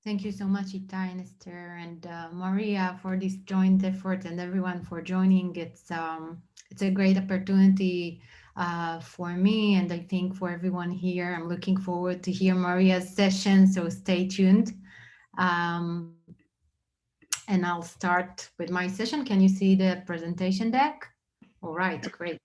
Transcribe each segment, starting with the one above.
Thank you so much, Itai and Esther and Maria for this joint effort and everyone for joining. It's a great opportunity for me and I think for everyone here. I'm looking forward to hear Maria's session, so stay tuned. Um, and I'll start with my session. Can you see the presentation deck? All right, great.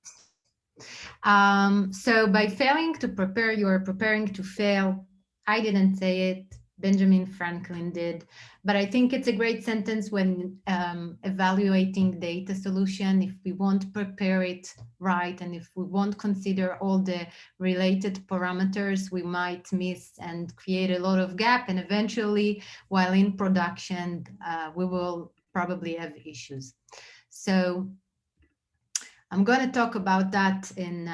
So by failing to prepare, you are preparing to fail. I didn't say it, Benjamin Franklin did, but I think it's a great sentence when evaluating data solution. If we won't prepare it right, and if we won't consider all the related parameters, we might miss and create a lot of gap. And eventually, while in production, we will probably have issues. So I'm going to talk about that in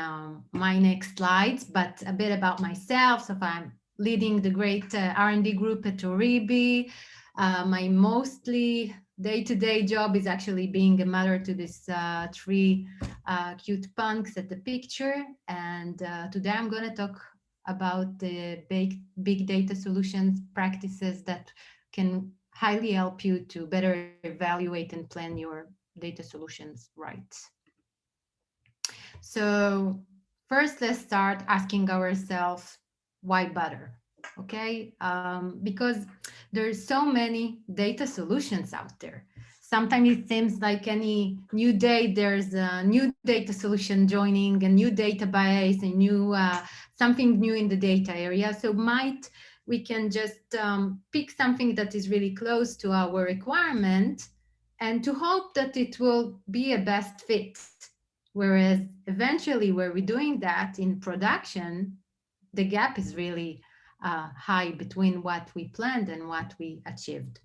my next slides, but a bit about myself. So I'm leading the great R&D group at Oribi. My mostly day-to-day job is actually being a mother to these three cute punks at the picture. And today I'm going to talk about the big data solutions practices that can highly help you to better evaluate and plan your data solutions right. So first, let's start asking ourselves, why bother? Okay, because there's so many data solutions out there. Sometimes it seems like any new day, there's a new data solution joining, a new database, a new something new in the data area. So we can just pick something that is really close to our requirement and to hope that it will be a best fit. Whereas eventually, where we're doing that in production, the gap is really high between what we planned and what we achieved.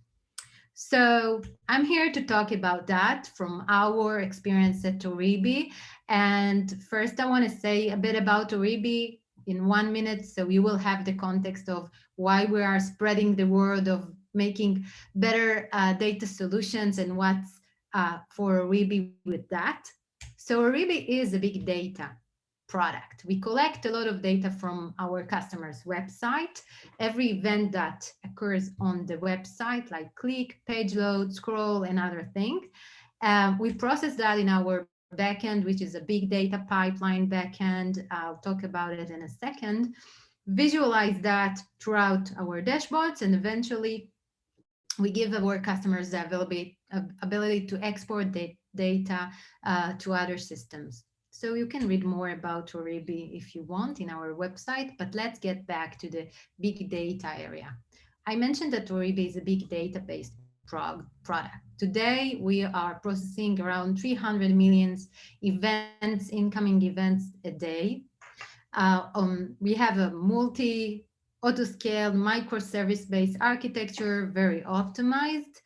So I'm here to talk about that from our experience at Oribi. And first, I want to say a bit about Oribi in 1 minute, so you will have the context of why we are spreading the word of making better data solutions and what's for Oribi with that. So Oribi is a big data product. We collect a lot of data from our customers' website. Every event that occurs on the website, like click, page load, scroll, and other things, we process that in our backend, which is a big data pipeline backend. I'll talk about it in a second. Visualize that throughout our dashboards, and eventually we give our customers the ability to export the data to other systems. So you can read more about Oribi if you want in our website, but let's get back to the big data area. I mentioned that Oribi is a big database product. Today, we are processing around 300 million events, incoming events a day. We have a auto-scaled microservice-based architecture, very optimized,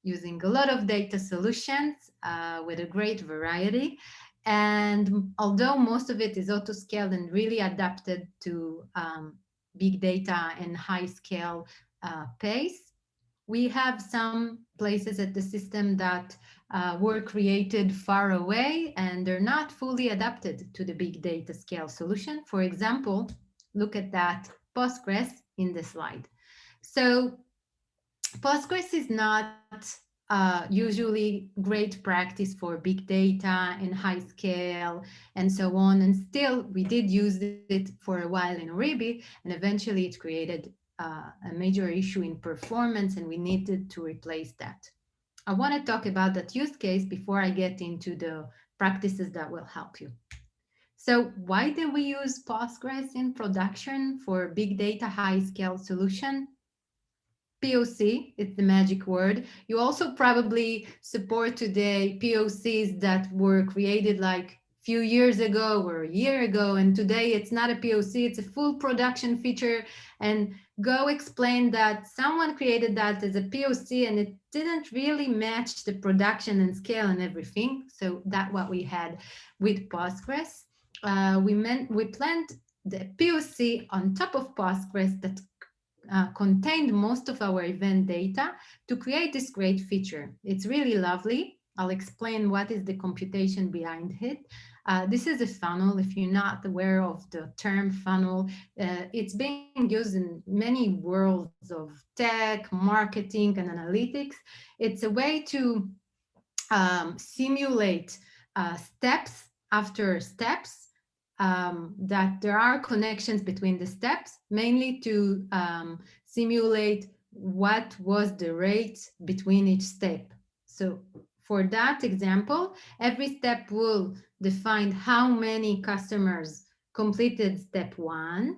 using a lot of data solutions with a great variety. And although most of it is auto-scaled and really adapted to big data and high-scale pace, we have some places at the system that were created far away and they're not fully adapted to the big data scale solution. For example, look at that Postgres in the slide. So Postgres is not usually great practice for big data and high scale and so on. And still, we did use it for a while in Oribi, and eventually it created a major issue in performance, and we needed to replace that. I want to talk about that use case before I get into the practices that will help you. So why did we use Postgres in production for big data high scale solution? POC, it's the magic word. You also probably support today POCs that were created like a few years ago or a year ago, and today it's not a POC, it's a full production feature. And go explain that someone created that as a POC and it didn't really match the production and scale and everything. So that's what we had with Postgres. We planned the POC on top of Postgres that contained most of our event data to create this great feature. It's really lovely. I'll explain what is the computation behind it. This is a funnel. If you're not aware of the term funnel, it's being used in many worlds of tech, marketing, and analytics. It's a way to simulate steps after steps, that there are connections between the steps, mainly to simulate what was the rate between each step. So for that example, every step will define how many customers completed step one,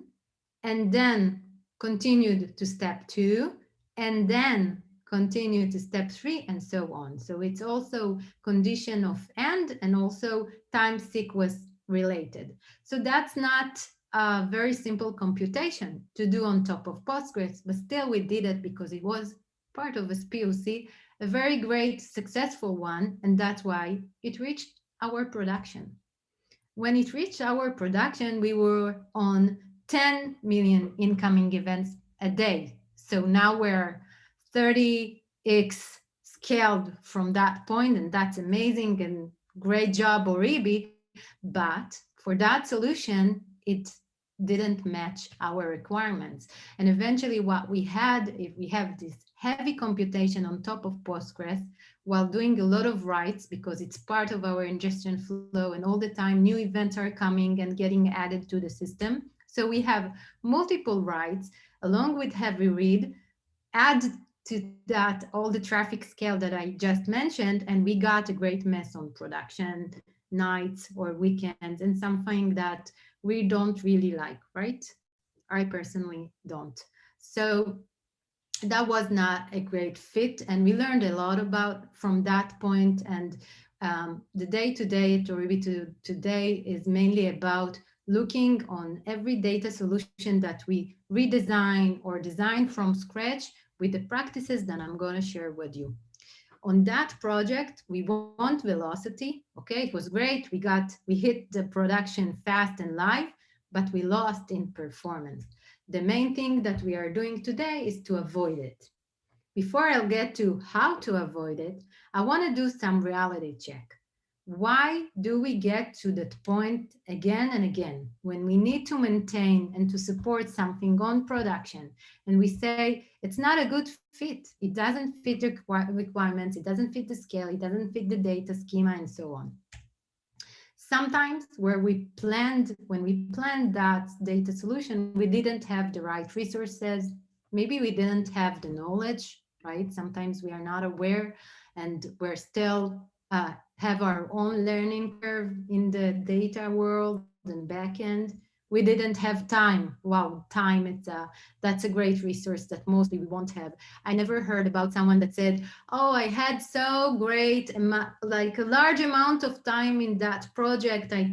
and then continued to step two, and then continue to step three, and so on. So it's also condition of and also time sequence related. So that's not a very simple computation to do on top of Postgres, but still we did it because it was part of a POC, a very great successful one, and that's why it reached our production. When it reached our production, we were on 10 million incoming events a day. So now we're 30x scaled from that point, and that's amazing and great job, Oribi. But for that solution, it didn't match our requirements. And eventually, what we had, if we have this heavy computation on top of Postgres, while doing a lot of writes because it's part of our ingestion flow, and all the time new events are coming and getting added to the system. So we have multiple writes along with heavy read, add to that all the traffic scale that I just mentioned, and we got a great mess on production nights or weekends, and something that we don't really like, right? I personally don't. So that was not a great fit, and we learned a lot about from that point. And the day to day to Ruby to today is mainly about looking on every data solution that we redesign or design from scratch with the practices that I'm going to share with you. On that project, we want velocity. Okay, it was great. We hit the production fast and live, but we lost in performance. The main thing that we are doing today is to avoid it. Before I'll get to how to avoid it, I want to do some reality check. Why do we get to that point again and again when we need to maintain and to support something on production, and we say it's not a good fit, it doesn't fit the requirements, it doesn't fit the scale, it doesn't fit the data schema, and so on. Sometimes when we planned that data solution, we didn't have the right resources. Maybe we didn't have the knowledge, right? Sometimes we are not aware, and we're still have our own learning curve in the data world and backend. We didn't have time. Wow, time, that's a great resource that mostly we won't have. I never heard about someone that said, oh, I had so great, like a large amount of time in that project. I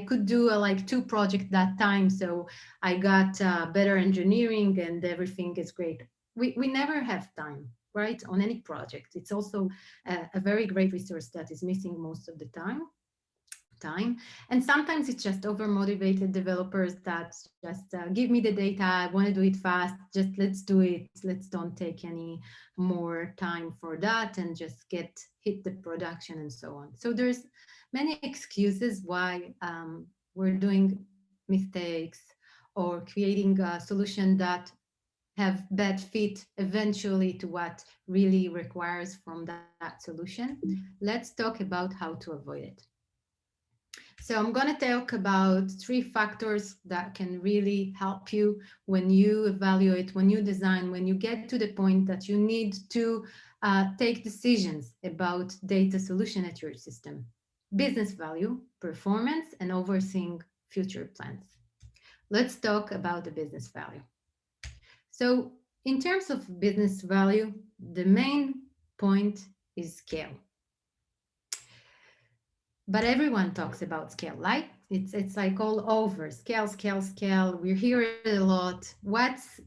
could do like 2 projects that time. So I got better engineering and everything is great. We never have time, right? On any project. It's also a very great resource that is missing most of the time. And sometimes it's just over motivated developers that just give me the data, I want to do it fast, just let's do it, let's don't take any more time for that, and just hit the production and so on. So there's many excuses why we're doing mistakes or creating a solution that have bad fit eventually to what really requires from that solution. Let's talk about how to avoid it. So I'm going to talk about 3 factors that can really help you when you evaluate, when you design, when you get to the point that you need to take decisions about data solution at your system. Business value, performance, and overseeing future plans. Let's talk about the business value. So in terms of business value, the main point is scale. But everyone talks about scale, right? It's like all over scale, scale, scale. We hear it a lot. What's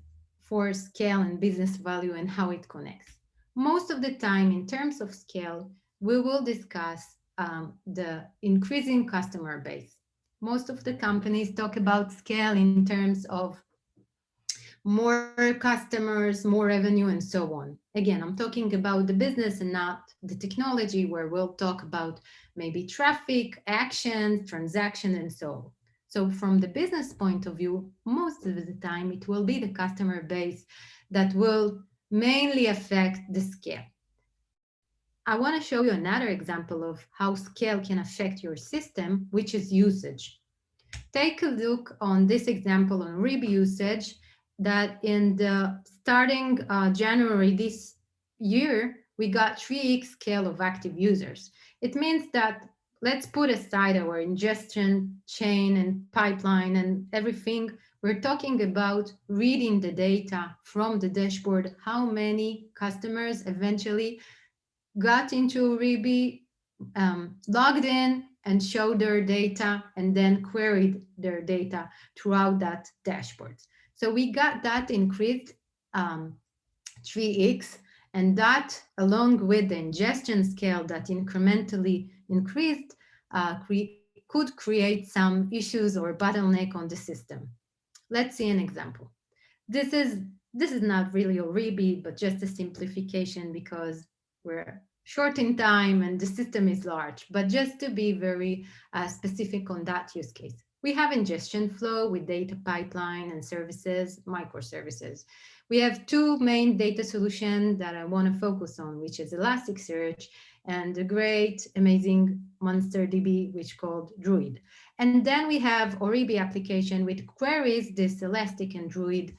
for scale and business value and how it connects? Most of the time, in terms of scale, we will discuss the increasing customer base. Most of the companies talk about scale in terms of more customers, more revenue, and so on. Again, I'm talking about the business and not the technology, where we'll talk about maybe traffic, actions, transaction, and so on. So from the business point of view, most of the time it will be the customer base that will mainly affect the scale. I want to show you another example of how scale can affect your system, which is usage. Take a look on this example on Oribi usage, that in the starting January this year, we got 3x scale of active users. It means that, let's put aside our ingestion chain and pipeline and everything. We're talking about reading the data from the dashboard, how many customers eventually got into Oribi, logged in and showed their data, and then queried their data throughout that dashboard. So we got that increased 3x, and that, along with the ingestion scale that incrementally increased, could create some issues or bottleneck on the system. Let's see an example. This is not really Oribi, but just a simplification because we're short in time and the system is large. But just to be very specific on that use case, we have ingestion flow with data pipeline and services, microservices. We have two main data solutions that I want to focus on, which is Elasticsearch and the great, amazing MonsterDB, which called Druid. And then we have Oribi application, which queries this Elastic and Druid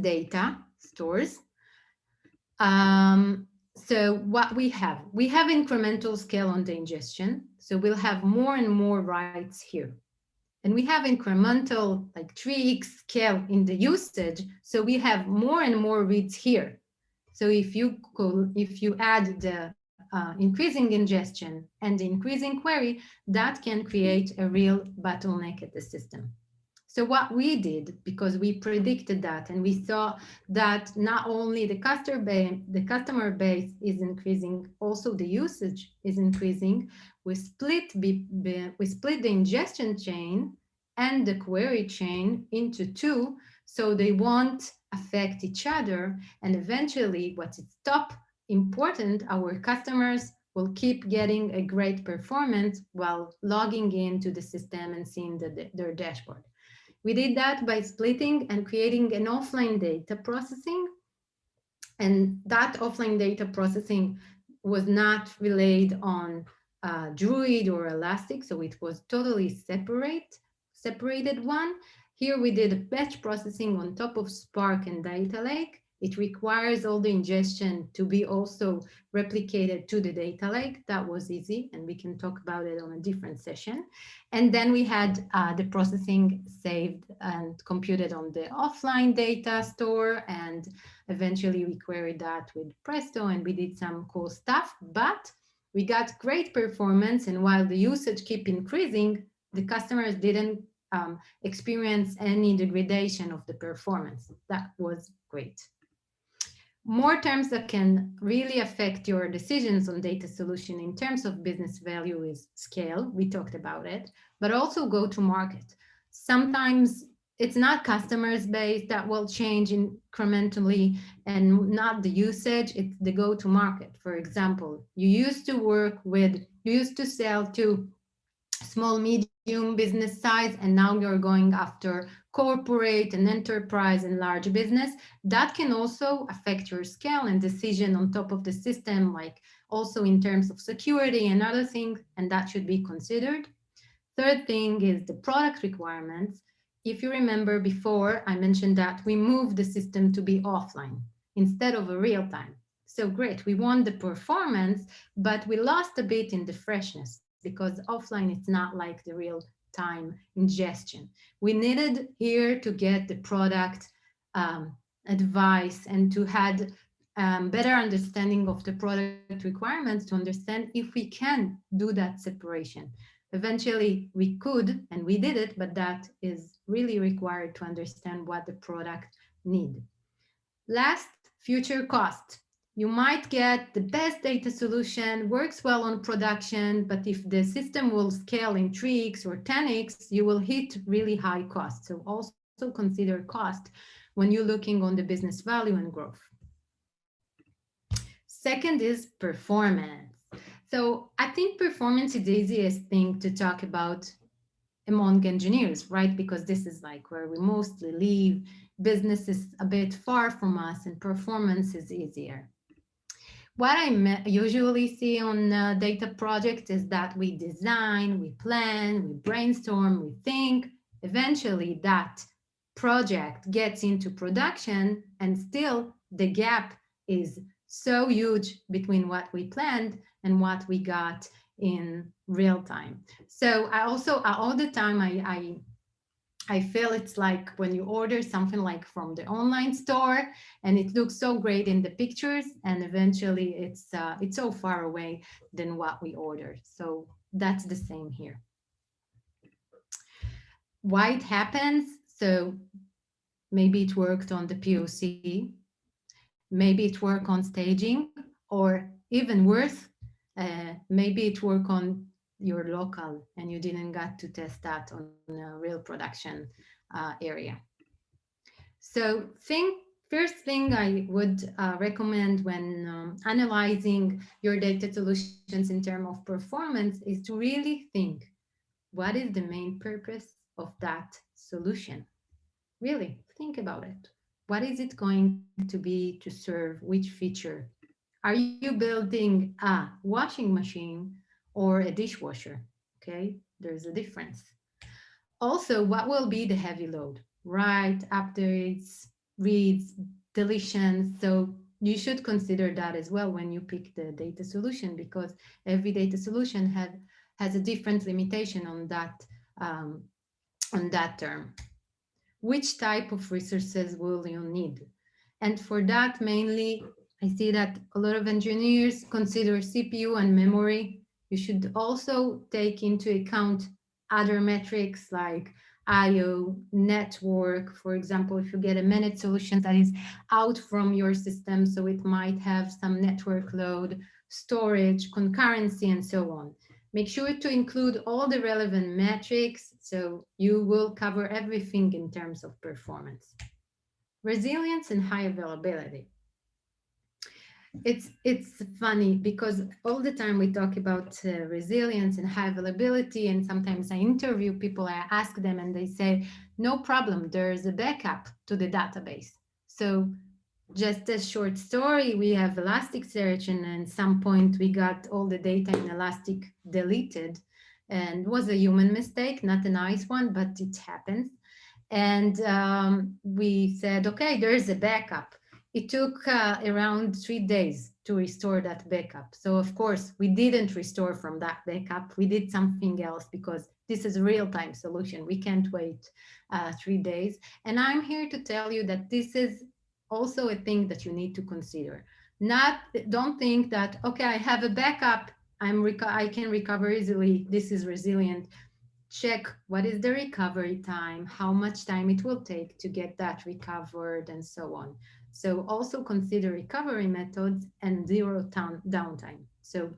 data stores. So what we have incremental scale on the ingestion. So we'll have more and more writes here. And we have incremental, like 3x scale in the usage. So we have more and more reads here. So if you add the increasing ingestion and the increasing query, that can create a real bottleneck at the system. So what we did, because we predicted that and we saw that not only the customer base is increasing, also the usage is increasing, we split the ingestion chain and the query chain into two, so they won't affect each other. And eventually, what is top important, our customers will keep getting a great performance while logging into the system and seeing their dashboard. We did that by splitting and creating an offline data processing. And that offline data processing was not relayed on Druid or Elastic, so it was totally separated one. Here we did batch processing on top of Spark and Data Lake. It requires all the ingestion to be also replicated to the data lake. That was easy, and we can talk about it on a different session. And then we had the processing saved and computed on the offline data store, and eventually we queried that with Presto, and we did some cool stuff, but we got great performance. And while the usage kept increasing, the customers didn't experience any degradation of the performance. That was great. More terms that can really affect your decisions on data solution in terms of business value is scale. We talked about it, but also go to market. Sometimes it's not customers based that will change incrementally and not the usage, it's the go to market. For example, you used to sell to small, medium business size, and now you're going after corporate and enterprise and large business. That can also affect your scale and decision on top of the system, like also in terms of security and other things, and that should be considered. Third thing is the product requirements. If you remember before, I mentioned that we moved the system to be offline instead of a real time. So great, we want the performance, but we lost a bit in the freshness, because offline it's not like the real time ingestion. We needed here to get the product advice and to have better understanding of the product requirements to understand if we can do that separation. Eventually we could, and we did it, but that is really required to understand what the product need. Last, future cost. You might get the best data solution, works well on production, but if the system will scale in 3x or 10x, you will hit really high costs. So also consider cost when you're looking on the business value and growth. Second is performance. So I think performance is the easiest thing to talk about among engineers, right? Because this is like where we mostly live. Business is a bit far from us and performance is easier. What I usually see on data projects is that we design, we plan, we brainstorm, we think. Eventually, that project gets into production, and still the gap is so huge between what we planned and what we got in real time. So I also all the time I feel it's like when you order something like from the online store and it looks so great in the pictures and eventually it's so far away than what we ordered. So that's the same here. Why it happens? So maybe it worked on the POC, maybe it worked on staging, or even worse, maybe it worked on your local and you didn't get to test that on a real production area. So first thing I would recommend when analyzing your data solutions in terms of performance is to really think, what is the main purpose of that solution? Really think about it. What is it going to be to serve which feature? Are you building a washing machine or a dishwasher? Okay, there's a difference. Also, what will be the heavy load? Write, updates, reads, deletions. So you should consider that as well when you pick the data solution, because every data solution has a different limitation um, on that term. Which type of resources will you need? And for that, mainly, I see that a lot of engineers consider CPU and memory. You should also take into account other metrics like IO, network. For example, if you get a managed solution that is out from your system, so it might have some network load, storage, concurrency, and so on. Make sure to include all the relevant metrics so you will cover everything in terms of performance. Resilience and high availability. It's funny because all the time we talk about resilience and high availability, and sometimes I interview people, I ask them and they say, no problem, there's a backup to the database. So just a short story, we have Elasticsearch and at some point we got all the data in Elastic deleted, and it was a human mistake, not a nice one, but it happens. And we said, okay, there's a backup. It took around 3 days to restore that backup. So of course, we didn't restore from that backup. We did something else because this is a real-time solution. We can't wait 3 days. And I'm here to tell you that this is also a thing that you need to consider. Don't think that, okay, I have a backup, I can recover easily, this is resilient. Check what is the recovery time, how much time it will take to get that recovered, and so on. So also consider recovery methods and zero downtime. So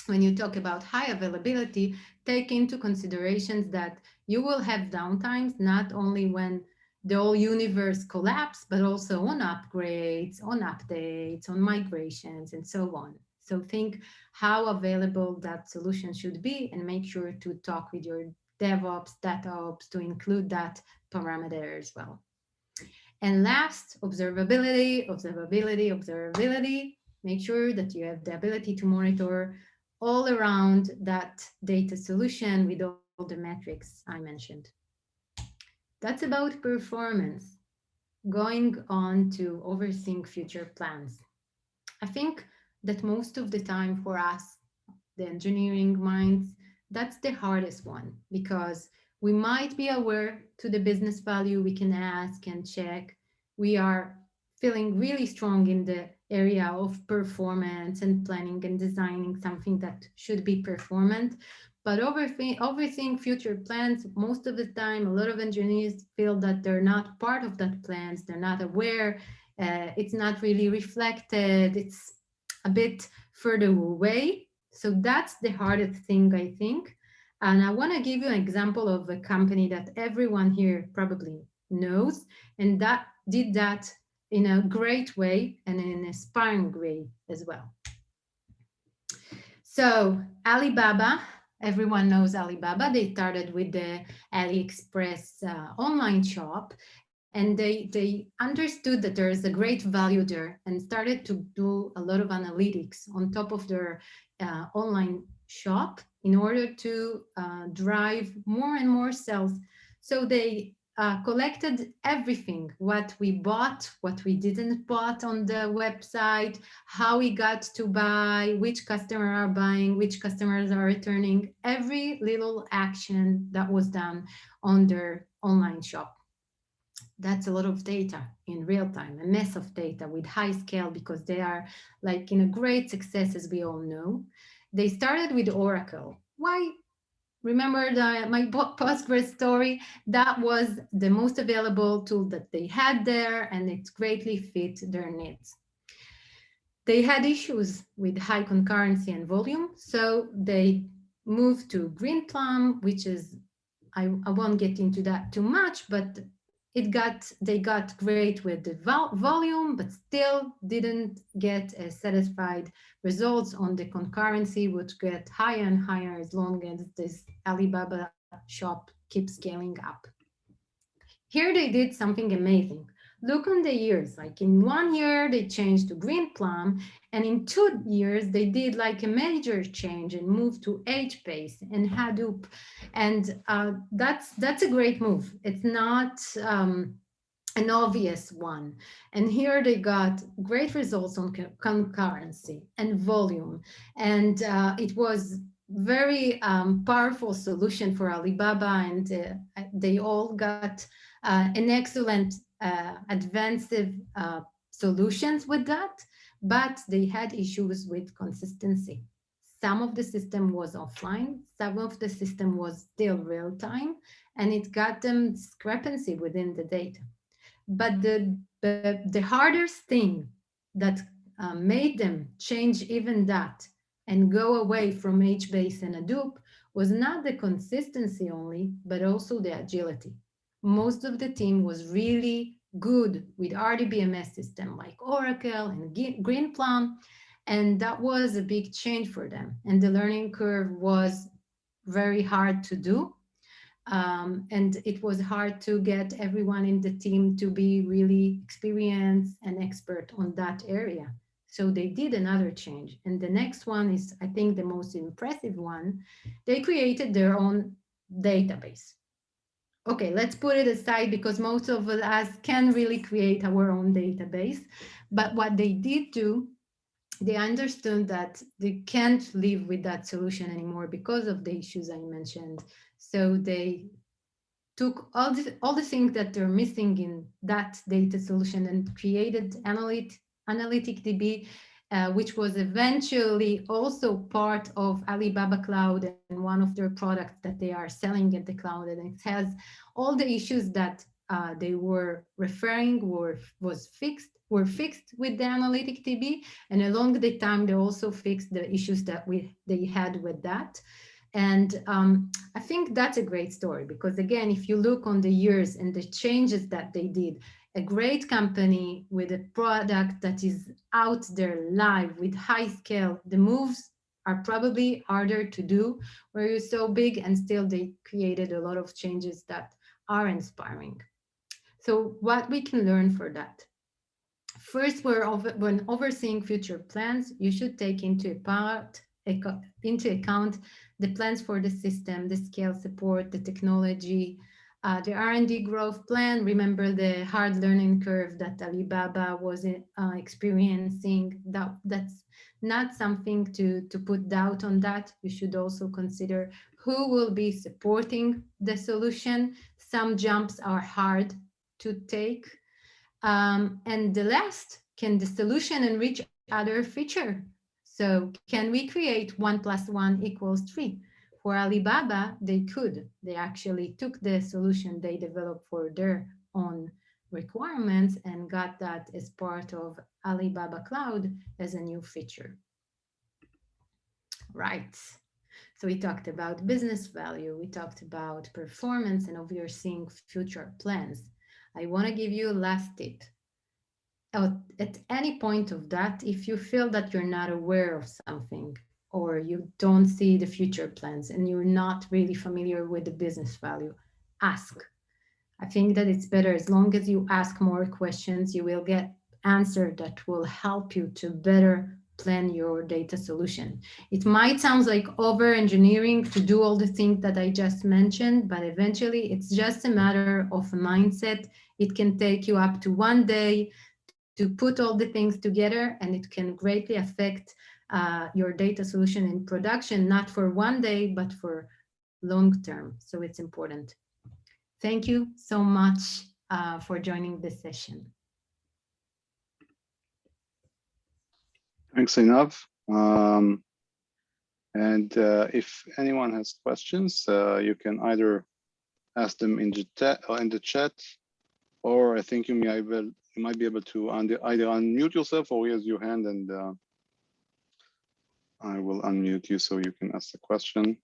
when you talk about high availability, take into considerations that you will have downtimes, not only when the whole universe collapse, but also on upgrades, on updates, on migrations, and so on. So think how available that solution should be and make sure to talk with your DevOps, DataOps to include that parameter as well. And last, observability, observability, observability. Make sure that you have the ability to monitor all around that data solution with all the metrics I mentioned. That's about performance. Going on to overthink future plans. I think that most of the time for us, the engineering minds, that's the hardest one because we might be aware to the business value, we can ask and check. We are feeling really strong in the area of performance and planning and designing something that should be performant. But overthink future plans, most of the time, a lot of engineers feel that they're not part of that plans, they're not aware, it's not really reflected, it's a bit further away. So that's the hardest thing, I think. And I want to give you an example of a company that everyone here probably knows, and that did that in a great way and in an inspiring way as well. So Alibaba, everyone knows Alibaba. They started with the AliExpress online shop, and they understood that there is a great value there and started to do a lot of analytics on top of their online shop in order to drive more and more sales. So they collected everything, what we bought, what we didn't bought on the website, how we got to buy, which customer are buying, which customers are returning, every little action that was done on their online shop. That's a lot of data in real time, a mess of data with high scale, because they are like in a great success, as we all know. They started with Oracle. Why? Remember my Postgres story? That was the most available tool that they had there, and it greatly fit their needs. They had issues with high concurrency and volume, so they moved to Greenplum, which is, I won't get into that too much, but they got great with the volume, but still didn't get a satisfied results on the concurrency, which get higher and higher as long as this Alibaba shop keeps scaling up. Here they did something amazing. Look on the years, like in 1 year they changed to Greenplum, and in 2 years they did like a major change and moved to HBase and Hadoop, and that's a great move. It's not an obvious one, and here they got great results on concurrency and volume, and it was very powerful solution for Alibaba, and they all got an excellent advanced solutions with that, but they had issues with consistency. Some of the system was offline, some of the system was still real time, and it got them discrepancy within the data. But the hardest thing that made them change even that and go away from HBase and Hadoop was not the consistency only, but also the agility. Most of the team was really good with RDBMS system like Oracle and Greenplum, and that was a big change for them. And the learning curve was very hard to do, and it was hard to get everyone in the team to be really experienced and expert on that area. So they did another change. And the next one is, I think, the most impressive one. They created their own database. Okay, let's put it aside because most of us can really create our own database. But what they did do, they understood that they can't live with that solution anymore because of the issues I mentioned. So they took all the things that they're missing in that data solution and created Analytic DB, which was eventually also part of Alibaba Cloud and one of their products that they are selling at the cloud. And it has all the issues that they were referring were fixed with the Analytic DB, and along the time they also fixed the issues that they had with that. And I think that's a great story because, again, if you look on the years and the changes that they did, a great company with a product that is out there live with high scale, the moves are probably harder to do where you're so big, and still they created a lot of changes that are inspiring. So what we can learn for that? First, when overseeing future plans, you should take into account the plans for the system, the scale support, the technology, the R&D growth plan. Remember the hard learning curve that Alibaba was experiencing. That's not something to put doubt on that. You should also consider who will be supporting the solution. Some jumps are hard to take. And the last, can the solution enrich other feature? So can we create 1 + 1 = 3? For Alibaba, they could. They actually took the solution they developed for their own requirements and got that as part of Alibaba Cloud as a new feature. Right. So we talked about business value, we talked about performance and overseeing future plans. I want to give you a last tip. At any point of that, if you feel that you're not aware of something or you don't see the future plans and you're not really familiar with the business value, ask. I think that it's better as long as you ask more questions, you will get answer that will help you to better plan your data solution. It might sound like over engineering to do all the things that I just mentioned, but eventually it's just a matter of a mindset. It can take you up to 1 day to put all the things together, and it can greatly affect your data solution in production, not for 1 day, but for long term. So it's important. Thank you so much for joining this session. Thanks, Eynav. And if anyone has questions, you can either ask them in the chat, or I think you might be able to either unmute yourself or raise your hand, and I will unmute you so you can ask the question.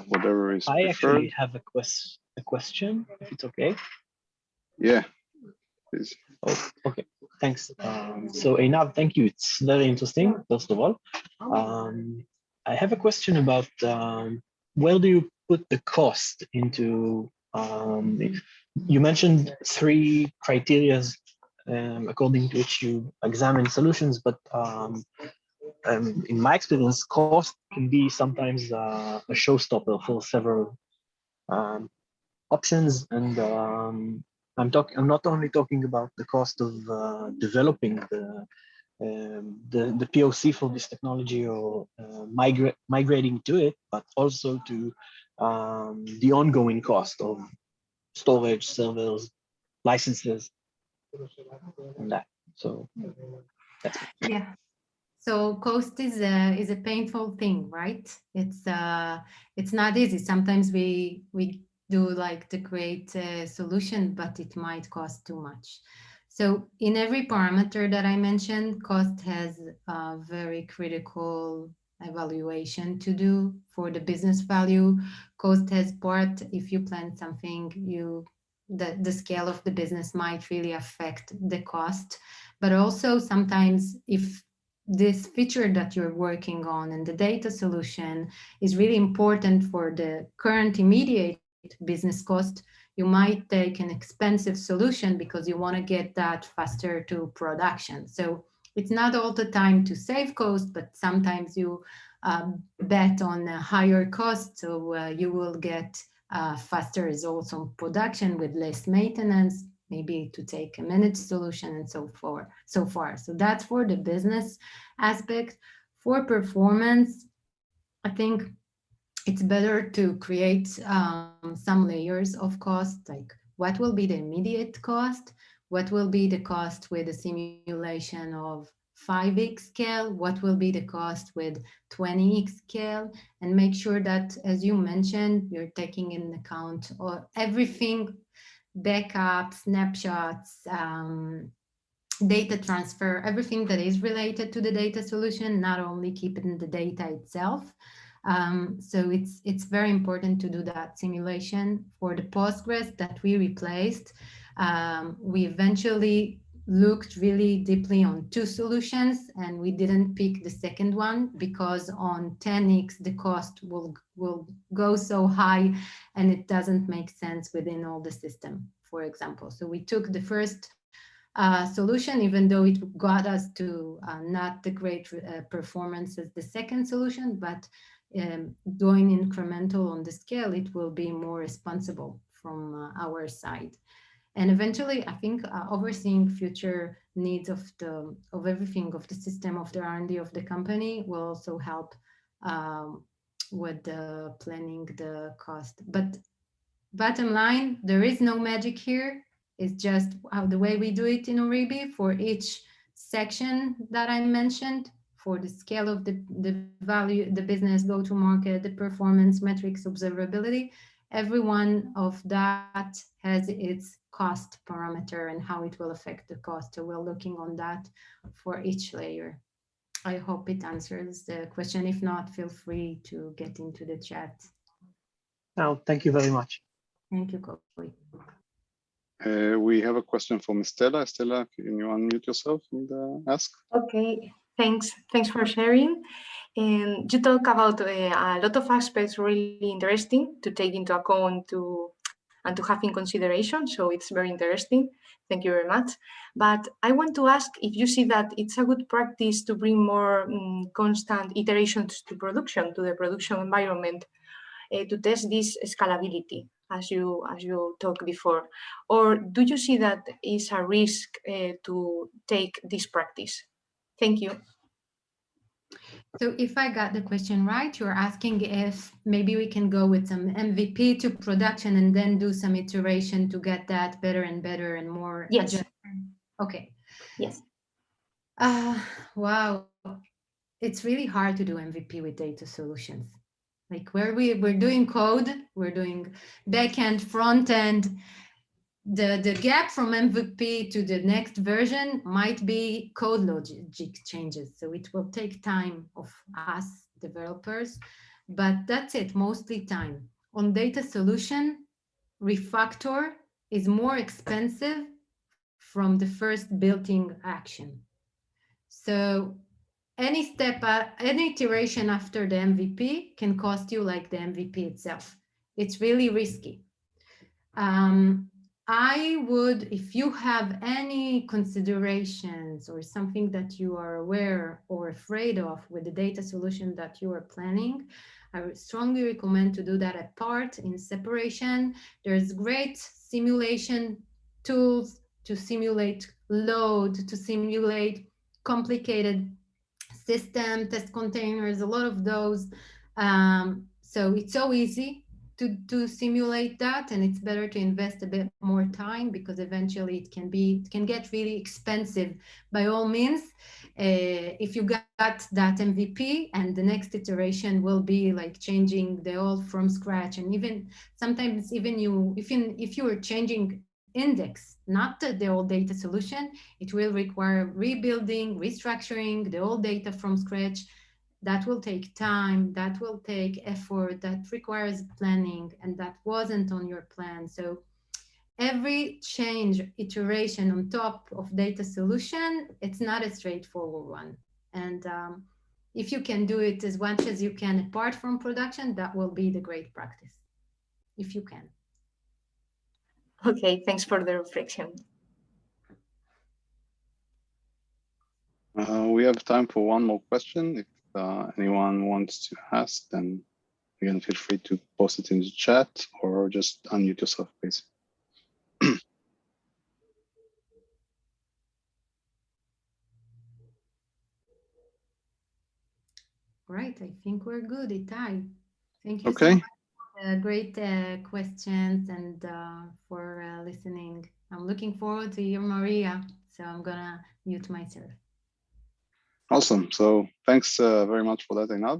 Whatever is preferred. I actually have a question, if it's okay. Yeah, please. Oh, okay, thanks. So Eynav, thank you. It's very interesting, first of all. I have a question about where do you put the cost into, you mentioned 3 criteria according to which you examine solutions, but in my experience, cost can be sometimes a showstopper for several options, and I'm not only talking about the cost of developing the POC for this technology or migrating to it, but also to the ongoing cost of storage, servers, licenses, and that. So that's it. Yeah. So cost is a painful thing, right? It's not easy. Sometimes we do like the great solution, but it might cost too much. So in every parameter that I mentioned, cost has a very critical evaluation to do for the business value. Cost has part, if you plan something, the scale of the business might really affect the cost. But also sometimes if this feature that you're working on and the data solution is really important for the current immediate business cost, you might take an expensive solution because you want to get that faster to production. So it's not all the time to save cost, but sometimes you bet on a higher cost, so you will get faster results on production with less maintenance, maybe to take a managed solution and so forth. So that's for the business aspect. For performance, I think it's better to create some layers of cost, like what will be the immediate cost, what will be the cost with a simulation of 5x scale, what will be the cost with 20x scale, and make sure that, as you mentioned, you're taking in account everything, backup, snapshots, data transfer, everything that is related to the data solution, not only keeping the data itself. So it's very important to do that simulation. For the Postgres that we replaced, we eventually looked really deeply on 2 solutions, and we didn't pick the second one because on 10x the cost will go so high and it doesn't make sense within all the system, for example. So we took the first solution, even though it got us to not the great performance as the second solution, but going incremental on the scale, it will be more responsible from our side. And eventually, I think overseeing future needs of everything, of the system, of the R&D of the company will also help with the planning the cost. But bottom line, there is no magic here. It's just the way we do it in Oribi for each section that I mentioned, for the scale of the value, the business, go-to-market, the performance, metrics, observability. Every one of that has its cost parameter and how it will affect the cost. So we're looking on that for each layer. I hope it answers the question. If not, feel free to get into the chat. No, thank you very much. Thank you, Chloe. We have a question from Stella. Stella, can you unmute yourself and ask? Okay, thanks for sharing. And you talk about a lot of aspects really interesting to take into account and to have in consideration. So it's very interesting. Thank you very much. But I want to ask if you see that it's a good practice to bring more constant iterations to the production environment, to test this scalability, as you talked before, or do you see that is a risk to take this practice? Thank you. So if I got the question right, you're asking if maybe we can go with some MVP to production and then do some iteration to get that better and better and more. Yes. Adjustment. Okay. Yes. Wow. It's really hard to do MVP with data solutions. Like where we're doing code, we're doing backend, front end. The gap from MVP to the next version might be code logic changes. So it will take time of us developers, but that's it, mostly time. On data solution, refactor is more expensive from the first built-in action. So any step, any iteration after the MVP can cost you like the MVP itself. It's really risky. I would, if you have any considerations or something that you are aware or afraid of with the data solution that you are planning, I would strongly recommend to do that apart in separation. There's great simulation tools to simulate load, to simulate complicated system, test containers, a lot of those. So it's so easy to simulate that, and it's better to invest a bit more time because eventually it can get really expensive. By all means, if you got that MVP and the next iteration will be like changing the whole from scratch, and even sometimes even if you are changing index, not the old data solution, it will require rebuilding, restructuring the old data from scratch. That will take time, that will take effort, that requires planning, and that wasn't on your plan. So every change, iteration on top of data solution, it's not a straightforward one. And if you can do it as much as you can apart from production, that will be the great practice, if you can. Okay, thanks for the reflection. We have time for one more question. If anyone wants to ask, then again, feel free to post it in the chat or just unmute yourself, please. Right, I think we're good, Itai. Thank you Okay. so much for the great questions and for listening. I'm looking forward to your Maria, so I'm gonna mute myself. Awesome. So thanks very much for that, Eynav.